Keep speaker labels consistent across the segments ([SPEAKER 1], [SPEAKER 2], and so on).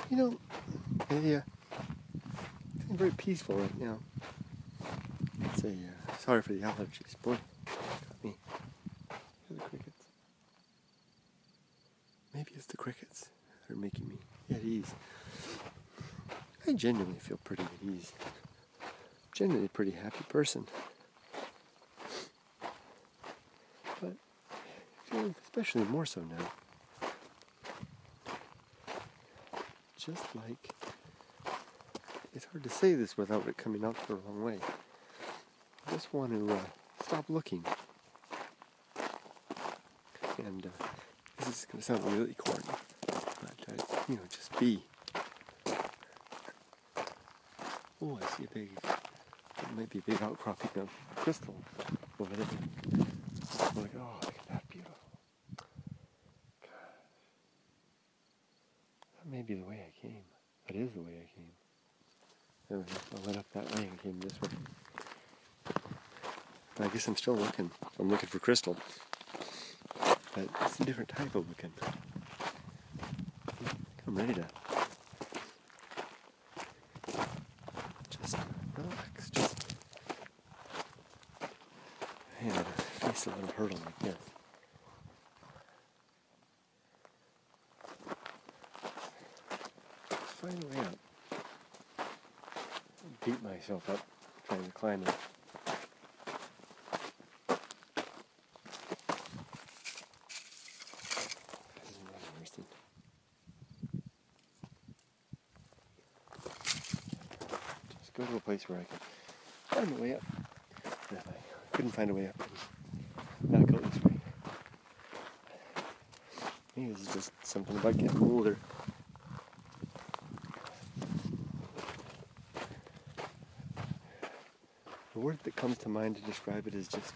[SPEAKER 1] You know, feeling very peaceful right now. It's sorry for the allergies, boy. Got me. Hear the crickets. Maybe it's the crickets that are making me at ease. I genuinely feel pretty at ease. Generally a pretty happy person. But I feel especially more so now. Just like, it's hard to say this without it coming out the wrong way. I just want to stop looking. And this is going to sound really corny, but just be. Oh, I see it might be a big outcropping of crystal over there. I'm like, oh, look at that, beautiful. God. That may be the way I came. That is the way I came. There we go. I went up that way and came this way. I guess I'm still looking. I'm looking for crystal. But it's a different type of looking. I'm ready to just relax. Just face a little hurdle like this. Just find a way up. Beat myself up trying to climb it. Go to a place where I can find a way up. And if I couldn't find a way up, back out this way. Maybe this is just something about getting older. The word that comes to mind to describe it is just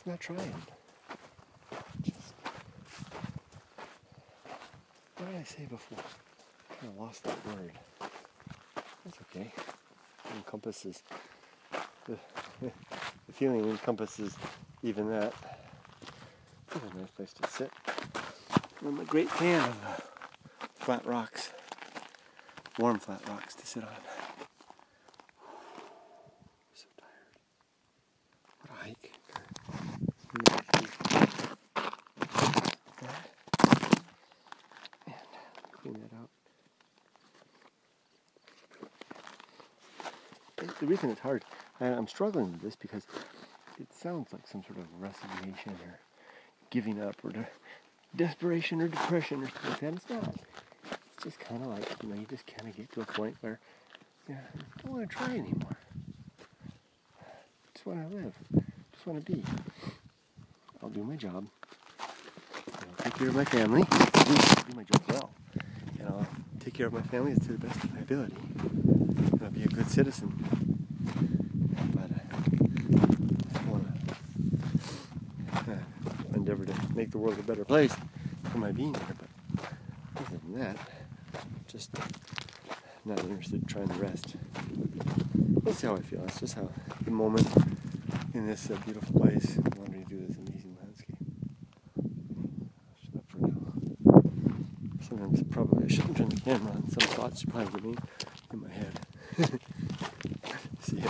[SPEAKER 1] not trying. Just, what did I say before? I lost that word. That's okay. It encompasses the feeling encompasses even that. It's a nice place to sit. I'm a great fan of flat rocks, warm flat rocks to sit on. I'm so tired. What a hike. And clean that out. The reason it's hard, I'm struggling with this because it sounds like some sort of resignation or giving up or desperation or depression or something like that. It's not. It's just kind of like, you just kind of get to a point where I don't want to try anymore. Just want to live. Just want to be. I'll do my job. I'll take care of my family. I'll do my job well. And I'll take care of my family to the best of my ability. And I'll be a good citizen. But I want to endeavor to make the world a better place for my being here. But other than that, just not interested in trying to rest. We'll see how I feel. It's just how the moment in this beautiful place, wanting to do this amazing landscape. Shut up for now. Sometimes probably I shouldn't turn the camera on. Some thoughts probably remain in my head. See ya.